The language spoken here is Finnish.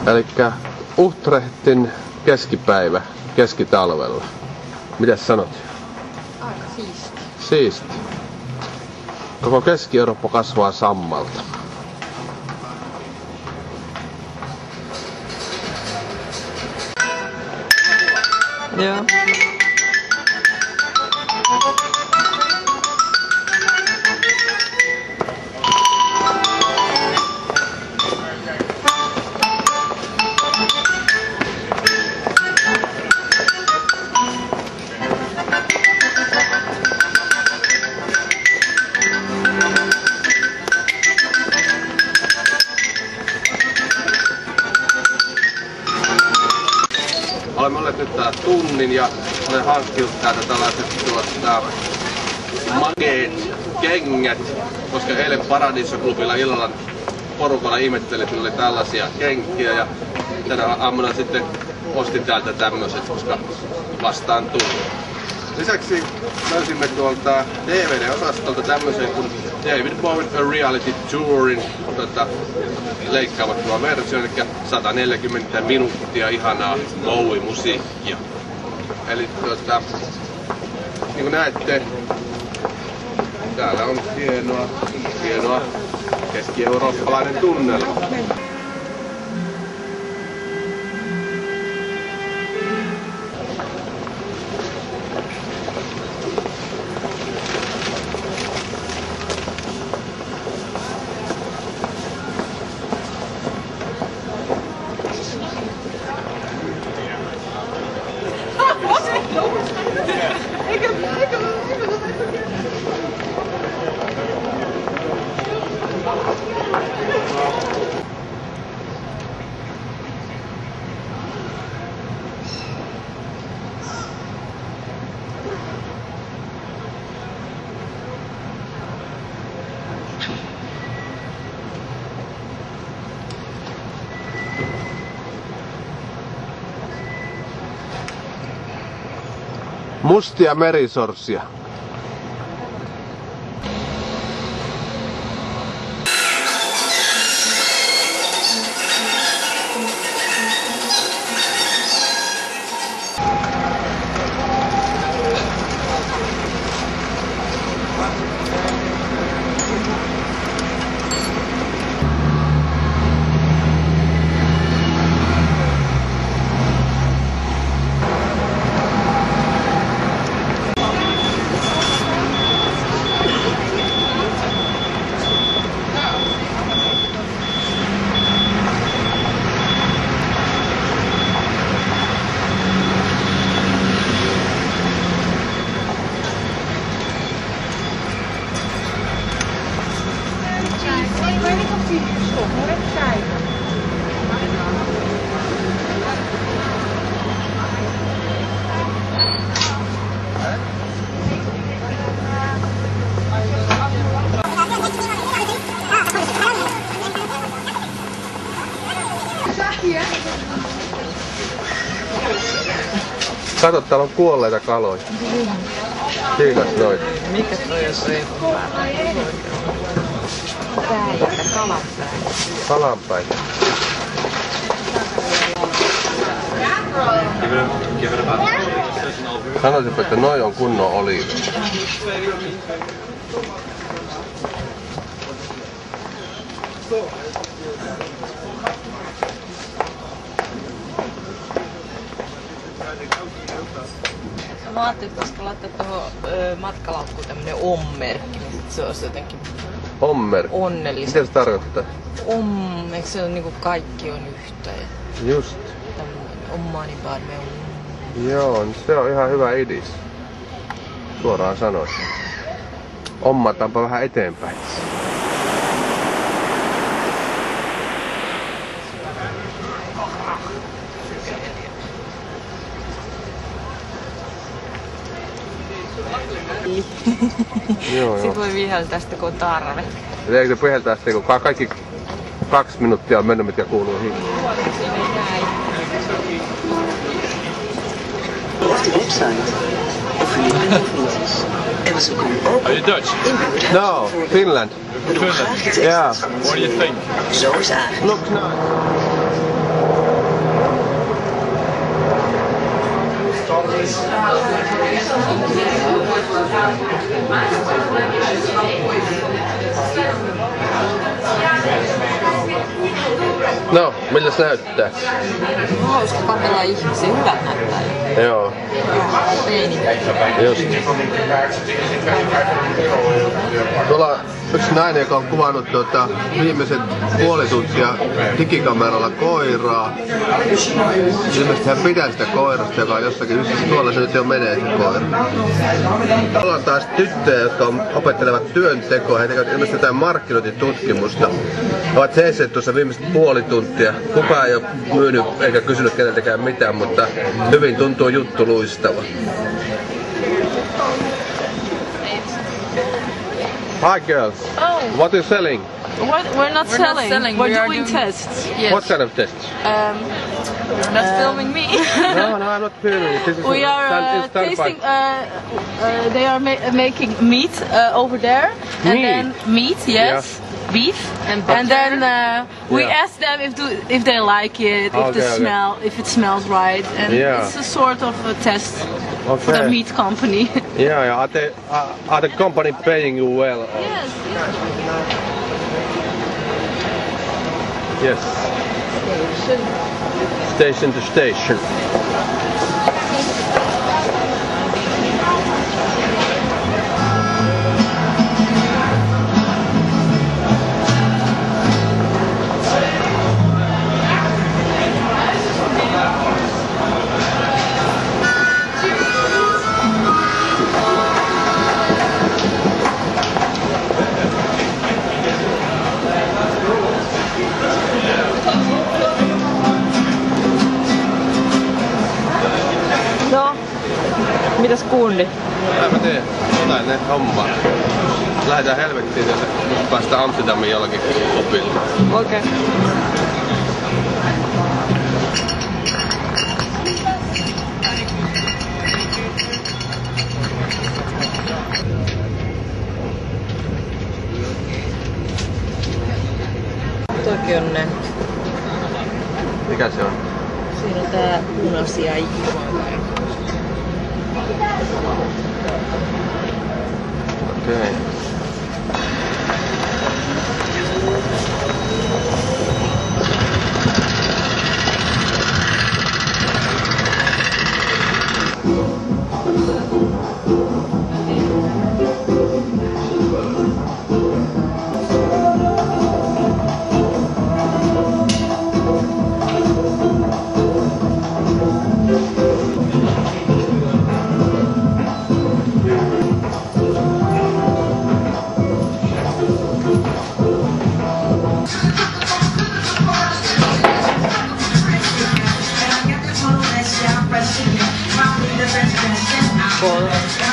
Elikkä Utrechtin keskipäivä keskitalvella. Mitäs sanot? Aika siisti. Siisti. Koko Keski-Eurooppa kasvaa sammalta. Joo. Olemme olleet nyt täällä tunnin ja olen hankkinut täältä tällaiset mageet kengät, koska eilen Paradiso-klubilla illalla porukalla ihmetteli, että oli tällaisia kenkiä ja tänä aamuna sitten ostin täältä tämmöiset, koska vastaan tuli. Lisäksi löysimme tuolta DVD-osastolta tämmöisen kuin David Bowie A Reality Tourin leikkaamattoman versio, eli 140 minuuttia ihanaa Bowie-musiikkia. Eli niin kuin näette, täällä on hienoa keski-eurooppalainen tunnelma. Mustia merisorsia. Kato, täällä on kuolleita kaloja. Kiitos noin. Mikä toi on toi päitä, kalanpäitä. Kalanpäitä. Sanoisitko, että noi on kunnon oliivit? Mä ajattelin, että pitäisikö laittaa tuohon matkalaukkuun tämmönen ommerkki, niin sit se olisi jotenkin Ommerkki? onnellista. Mitä se tarkoittaa? Eikö se ole niinku kaikki on yhtä ja Just. tämmönen ommani parme on. Joo, niin se on ihan hyvä idis. Suoraan sanoen. Ommataanpa vähän eteenpäin. Joo, Sitten voi viheltää sitä, kun on tarve. Eikö se viheltää sitä, kun kaikki 2 minuuttia on mennyt, mitkä kuuluu hiileen? Of de website. Of uw provincies. En we zoeken ook Are you Dutch? inboedhuis. No, Finland. Finland. Yeah. What do you think? Zo is eigenlijk. Looks nice. No, miltä se näyttää? Hauska katsella ihmisiä, hyvät näyttää. Joo. Teini. Just. Tuolla yksi nainen, joka on kuvannut viimeiset puoli tuntia digikameralla koiraa. Ilmeisesti hän pitää sitä koirasta, joka on jossakin yhdessä. Tuolla se nyt jo menee se koira. Tuolla on taas tyttöjä, jotka opettelevat työntekoa. He tekevät ilmeisesti jotain markkinointitutkimusta. He ovat seisseet tuossa viimeiset puoli tuntia. Kukaan ei ole myynyt eikä kysynyt keneltäkään mitään, mutta hyvin tuntuu juttu luistava. Hi girls. Oh. What are you selling? What? We're not selling. We're doing tests. Yes. What kind of tests? You're not filming me. No, I'm not filming. This is We are tasting. They are making meat over there, and then meat, yes, Yeah. beef, and then we ask them if they like it, if it smells right, and it's a sort of a test for the meat company. Yeah. Are the company paying you well? Or? Yes. Yes. Station to station. No, mitäs kuundi? Mä teen jotain ne hommaa. Lähdetään helvettiin ja päästään Amsterdamiin jollakin opille. Okei. Toki on ne. Mikä se on? Siinä on tää punaisia ikkunoita. Okei. Cool.